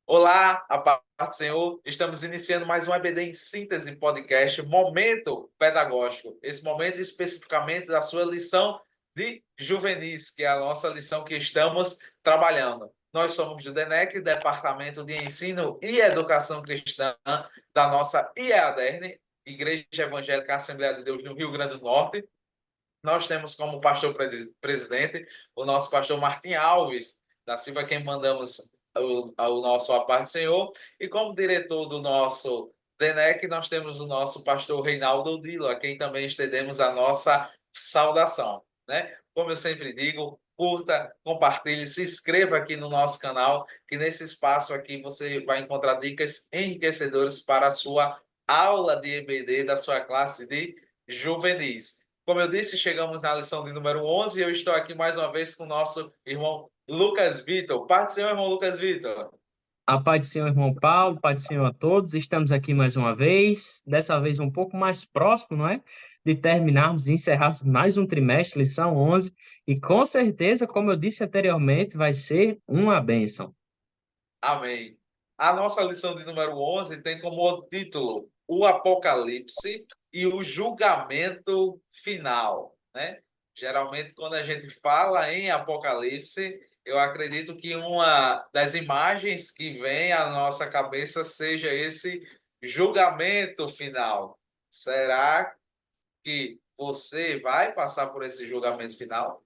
Olá, a paz do Senhor. Estamos iniciando mais um EBD em Síntese podcast, momento pedagógico. Esse momento especificamente da sua lição de juvenis, que é a nossa lição que estamos trabalhando. Nós somos do DENEC, Departamento de Ensino e Educação Cristã da nossa IEADERN, Igreja Evangélica Assembleia de Deus no Rio Grande do Norte. Nós temos como pastor presidente o nosso pastor Martim Alves da Silva, quem mandamos o nosso A Paz do Senhor, e como diretor do nosso DENEC, nós temos o nosso pastor Reinaldo Dilo, a quem também estendemos a nossa saudação. Né? Como eu sempre digo, curta, compartilhe, se inscreva aqui no nosso canal, que nesse espaço aqui você vai encontrar dicas enriquecedoras para a sua aula de EBD da sua classe de juvenis. Como eu disse, chegamos na lição de número 11 e eu estou aqui mais uma vez com o nosso irmão Lucas Vitor. Paz do Senhor, irmão Lucas Vitor. A paz do Senhor, irmão Paulo, paz do Senhor a todos. Estamos aqui mais uma vez, dessa vez um pouco mais próximo, não é? De terminarmos e encerrarmos mais um trimestre, lição 11, e com certeza, como eu disse anteriormente, vai ser uma bênção. Amém. A nossa lição de número 11 tem como título o Apocalipse e o julgamento final, né? Geralmente, quando a gente fala em Apocalipse, eu acredito que uma das imagens que vem à nossa cabeça seja esse julgamento final. Será que você vai passar por esse julgamento final?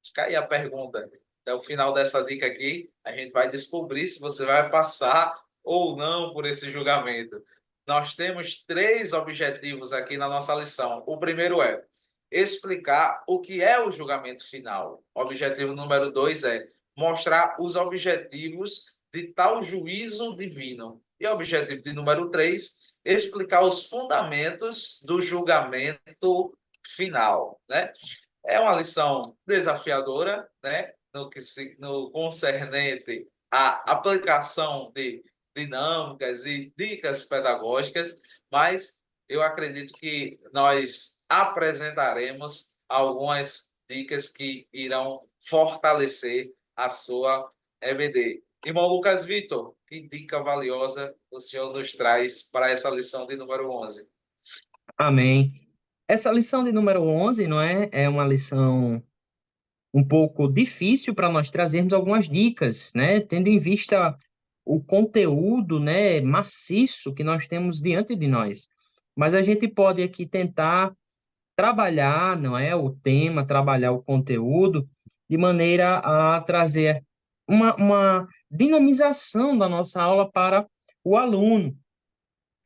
Fica aí a pergunta. Até o final dessa dica aqui, a gente vai descobrir se você vai passar ou não por esse julgamento. Nós temos três objetivos aqui na nossa lição. O primeiro é explicar o que é o julgamento final. O objetivo número 2 é mostrar os objetivos de tal juízo divino. E o objetivo de número 3, explicar os fundamentos do julgamento final, né? É uma lição desafiadora, né? No concernente à aplicação de dinâmicas e dicas pedagógicas, mas eu acredito que nós apresentaremos algumas dicas que irão fortalecer a sua EBD. Irmão Lucas Vitor, que dica valiosa o senhor nos traz para essa lição de número 11? Amém. Essa lição de número 11, não é? É uma lição um pouco difícil para nós trazermos algumas dicas, né? Tendo em vista o conteúdo, né, maciço que nós temos diante de nós. Mas a gente pode aqui tentar trabalhar, não é, o tema, trabalhar o conteúdo de maneira a trazer uma dinamização da nossa aula para o aluno.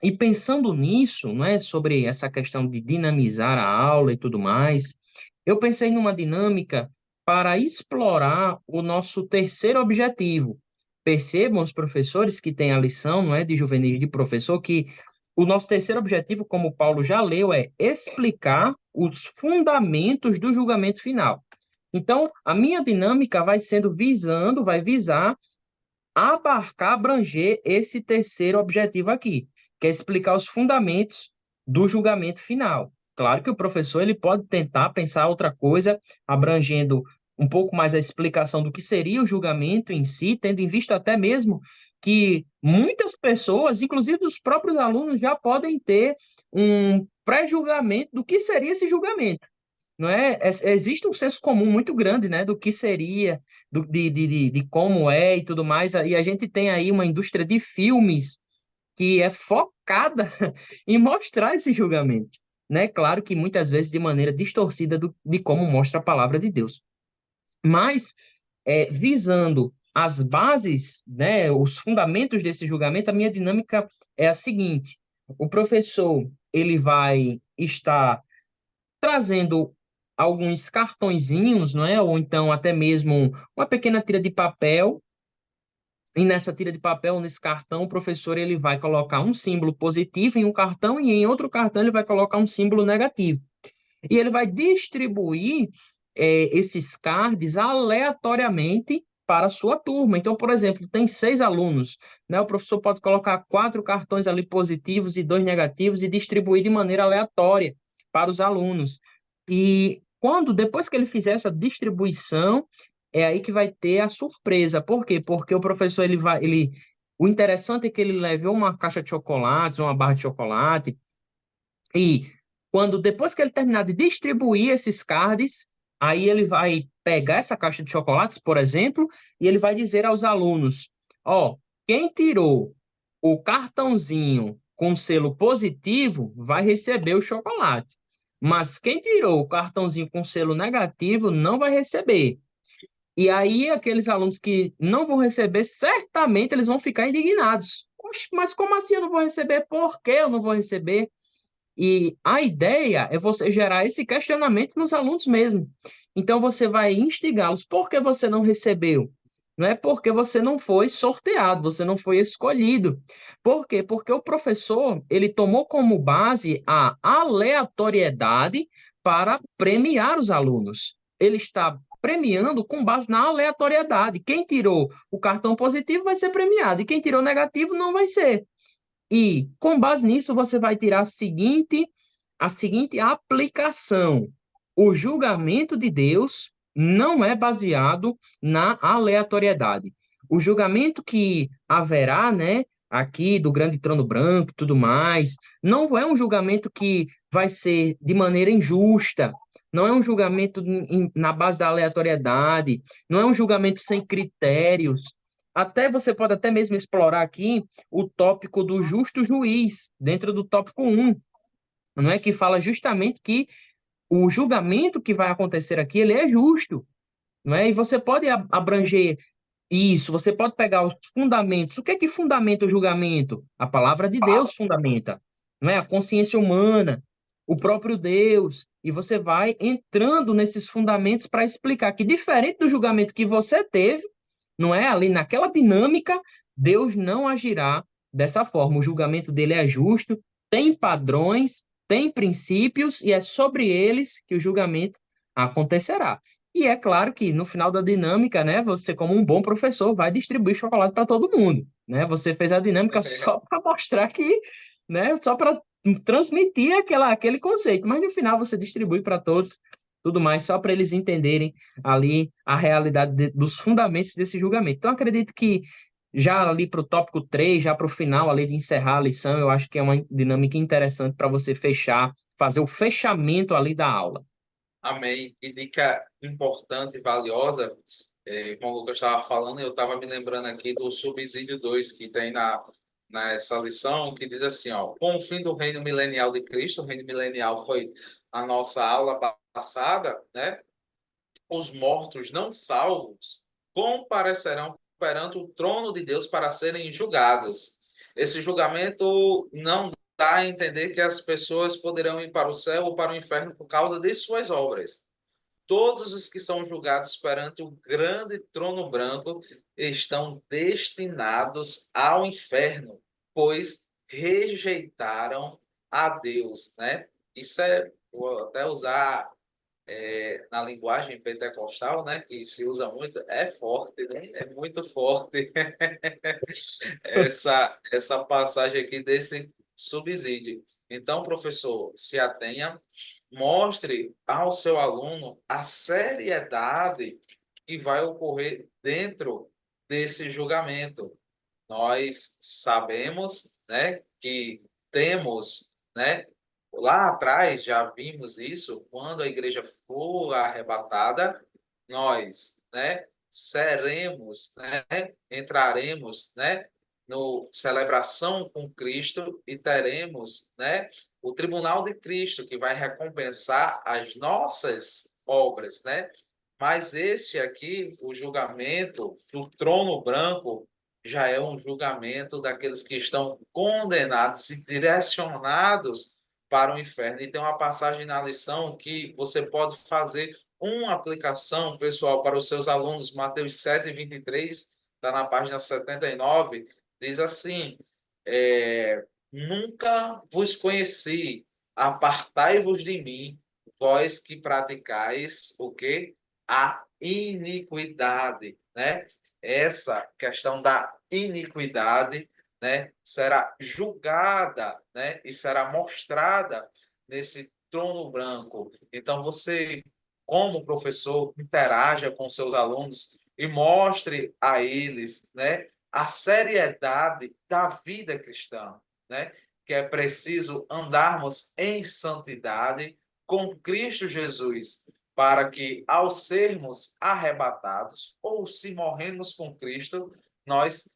E pensando nisso, não é, sobre essa questão de dinamizar a aula e tudo mais, eu pensei numa dinâmica para explorar o nosso terceiro objetivo. Percebam os professores que têm a lição, não é, de juvenil de professor, que o nosso terceiro objetivo, como o Paulo já leu, é explicar os fundamentos do julgamento final. Então, a minha dinâmica vai visar abarcar, abranger esse terceiro objetivo aqui, que é explicar os fundamentos do julgamento final. Claro que o professor ele pode tentar pensar outra coisa, abrangendo um pouco mais a explicação do que seria o julgamento em si, tendo em vista até mesmo que muitas pessoas, inclusive os próprios alunos, já podem ter um pré-julgamento do que seria esse julgamento. Não é? Existe um senso comum muito grande, né, do que seria, de como é e tudo mais, e a gente tem aí uma indústria de filmes que é focada em mostrar esse julgamento, né? Claro que muitas vezes de maneira distorcida de como mostra a palavra de Deus. Mas, visando as bases, né, os fundamentos desse julgamento, a minha dinâmica é a seguinte: o professor ele vai estar trazendo alguns cartõezinhos, não é? Ou então até mesmo uma pequena tira de papel. E nessa tira de papel, nesse cartão, o professor ele vai colocar um símbolo positivo em um cartão e em outro cartão ele vai colocar um símbolo negativo. E ele vai distribuir esses cards aleatoriamente para a sua turma. Então, por exemplo, tem 6 alunos, né? O professor pode colocar 4 cartões ali positivos e 2 negativos e distribuir de maneira aleatória para os alunos. E depois que ele fizer essa distribuição, é aí que vai ter a surpresa. Por quê? Porque o professor O interessante é que ele leve ou uma caixa de chocolates, ou uma barra de chocolate, e quando depois que ele terminar de distribuir esses cards, aí ele vai pegar essa caixa de chocolates, por exemplo, e ele vai dizer aos alunos: ó, quem tirou o cartãozinho com selo positivo vai receber o chocolate. Mas quem tirou o cartãozinho com selo negativo não vai receber. E aí, aqueles alunos que não vão receber, certamente eles vão ficar indignados. Oxe, mas como assim eu não vou receber? Por que eu não vou receber? E a ideia é você gerar esse questionamento nos alunos mesmo. Então, você vai instigá-los. Por que você não recebeu? Não é porque você não foi sorteado, você não foi escolhido. Por quê? Porque o professor, ele tomou como base a aleatoriedade para premiar os alunos. Ele está premiando com base na aleatoriedade. Quem tirou o cartão positivo vai ser premiado, e quem tirou negativo não vai ser. E, com base nisso, você vai tirar a seguinte aplicação. O julgamento de Deus não é baseado na aleatoriedade. O julgamento que haverá, né, aqui do grande trono branco e tudo mais, não é um julgamento que vai ser de maneira injusta, não é um julgamento na base da aleatoriedade, não é um julgamento sem critérios. Até você pode até mesmo explorar aqui o tópico do justo juiz, dentro do tópico 1, não é, que fala justamente que o julgamento que vai acontecer aqui, ele é justo, não é? E você pode abranger isso, você pode pegar os fundamentos. O que é que fundamenta o julgamento? A palavra de Deus fundamenta, não é? A consciência humana, o próprio Deus, e você vai entrando nesses fundamentos para explicar que, diferente do julgamento que você teve, não é? Ali naquela dinâmica, Deus não agirá dessa forma. O julgamento dele é justo, tem padrões, tem princípios, e é sobre eles que o julgamento acontecerá. E é claro que no final da dinâmica, né, você, como um bom professor, vai distribuir chocolate para todo mundo, né? Você fez a dinâmica só para mostrar que, né, só para transmitir aquele conceito, mas no final você distribui para todos, tudo mais, só para eles entenderem ali a realidade dos fundamentos desse julgamento. Então, acredito que já ali para o tópico 3, já para o final ali de encerrar a lição, eu acho que é uma dinâmica interessante para você fechar, fazer o fechamento ali da aula. Amém. E dica importante e valiosa, como o Lucas estava falando, eu estava me lembrando aqui do subsídio 2 que tem nessa lição, que diz assim, ó, com o fim do reino milenial de Cristo, o reino milenial foi a nossa aula passada, né? Os mortos não salvos comparecerão perante o trono de Deus para serem julgados. Esse julgamento não dá a entender que as pessoas poderão ir para o céu ou para o inferno por causa de suas obras. Todos os que são julgados perante o grande trono branco estão destinados ao inferno, pois rejeitaram a Deus, né? Isso vou até usar na linguagem pentecostal, né, que se usa muito, é forte, né? É muito forte essa passagem aqui desse subsídio. Então, professor, se atenha, mostre ao seu aluno a seriedade que vai ocorrer dentro desse julgamento. Nós sabemos, né, que temos, né, lá atrás já vimos isso, quando a igreja for arrebatada, nós, né, seremos, né, entraremos, né, no celebração com Cristo e teremos, né, o tribunal de Cristo que vai recompensar as nossas obras, né? Mas esse aqui, o julgamento do trono branco, já é um julgamento daqueles que estão condenados e direcionados para o inferno. E tem uma passagem na lição que você pode fazer uma aplicação, pessoal, para os seus alunos. Mateus 7:23, está na página 79, diz assim: nunca vos conheci, apartai-vos de mim, vós que praticais o quê? A iniquidade, né? Essa questão da iniquidade, né, será julgada, né, e será mostrada nesse trono branco. Então você, como professor, interaja com seus alunos e mostre a eles, né, a seriedade da vida cristã, né? Que é preciso andarmos em santidade com Cristo Jesus, para que, ao sermos arrebatados, ou se morremos com Cristo, nós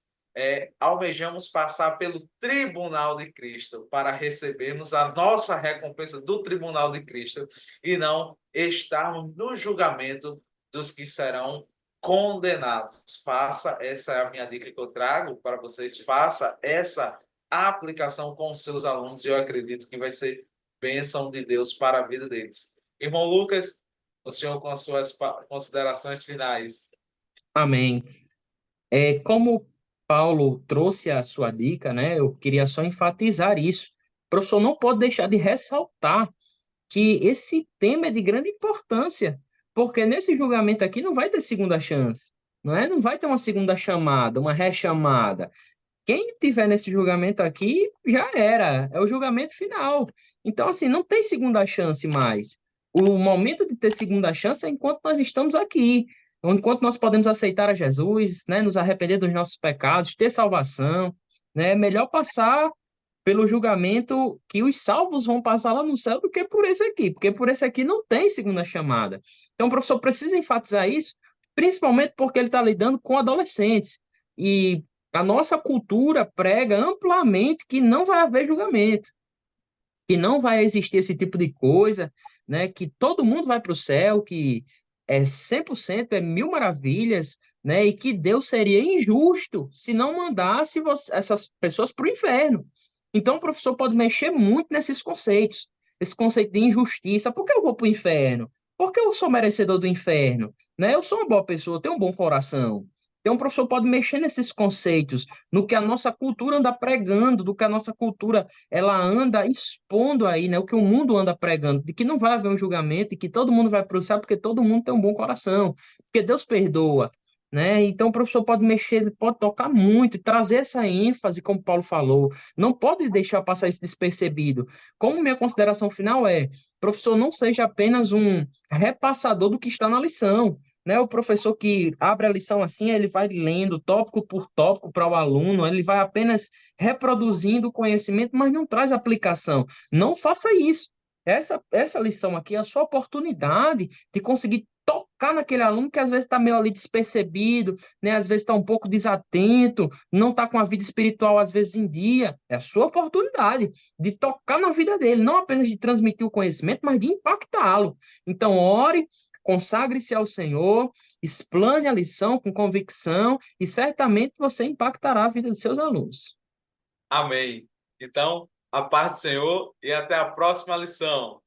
almejamos passar pelo tribunal de Cristo para recebermos a nossa recompensa do tribunal de Cristo e não estarmos no julgamento dos que serão condenados. Faça, essa é a minha dica que eu trago para vocês, faça essa aplicação com os seus alunos e eu acredito que vai ser bênção de Deus para a vida deles. Irmão Lucas, o senhor com as suas considerações finais. Amém. Como Paulo trouxe a sua dica, né, eu queria só enfatizar isso. O professor não pode deixar de ressaltar que esse tema é de grande importância, porque nesse julgamento aqui não vai ter segunda chance, não é? Não vai ter uma segunda chamada, uma rechamada. Quem tiver nesse julgamento aqui já era, é o julgamento final. Então, assim, não tem segunda chance mais. O momento de ter segunda chance é enquanto nós estamos aqui, enquanto nós podemos aceitar a Jesus, né, nos arrepender dos nossos pecados, ter salvação, né? É melhor passar pelo julgamento que os salvos vão passar lá no céu do que por esse aqui, porque por esse aqui não tem segunda chamada. Então, o professor precisa enfatizar isso, principalmente porque ele está lidando com adolescentes. E a nossa cultura prega amplamente que não vai haver julgamento, que não vai existir esse tipo de coisa, né? Que todo mundo vai para o céu, que é 100%, é mil maravilhas, né? E que Deus seria injusto se não mandasse essas pessoas para o inferno. Então, o professor pode mexer muito nesses conceitos, esse conceito de injustiça. Por que eu vou para o inferno? Porque eu sou merecedor do inferno, né? Eu sou uma boa pessoa, eu tenho um bom coração. Então, o professor pode mexer nesses conceitos, no que a nossa cultura anda pregando, do que a nossa cultura ela anda expondo aí, né? O que o mundo anda pregando, de que não vai haver um julgamento e que todo mundo vai para o céu porque todo mundo tem um bom coração, porque Deus perdoa, né? Então, o professor pode mexer, ele pode tocar muito, trazer essa ênfase, como Paulo falou, não pode deixar passar isso despercebido. Como minha consideração final professor, não seja apenas um repassador do que está na lição, né? O professor que abre a lição assim, ele vai lendo tópico por tópico para o aluno, ele vai apenas reproduzindo o conhecimento, mas não traz aplicação. Não faça isso. Essa lição aqui é a sua oportunidade de conseguir tocar naquele aluno que às vezes está meio ali despercebido, né? Às vezes está um pouco desatento, não está com a vida espiritual às vezes em dia. É a sua oportunidade de tocar na vida dele, não apenas de transmitir o conhecimento, mas de impactá-lo. Então, ore, consagre-se ao Senhor, explane a lição com convicção e certamente você impactará a vida dos seus alunos. Amém. Então, a paz do Senhor e até a próxima lição.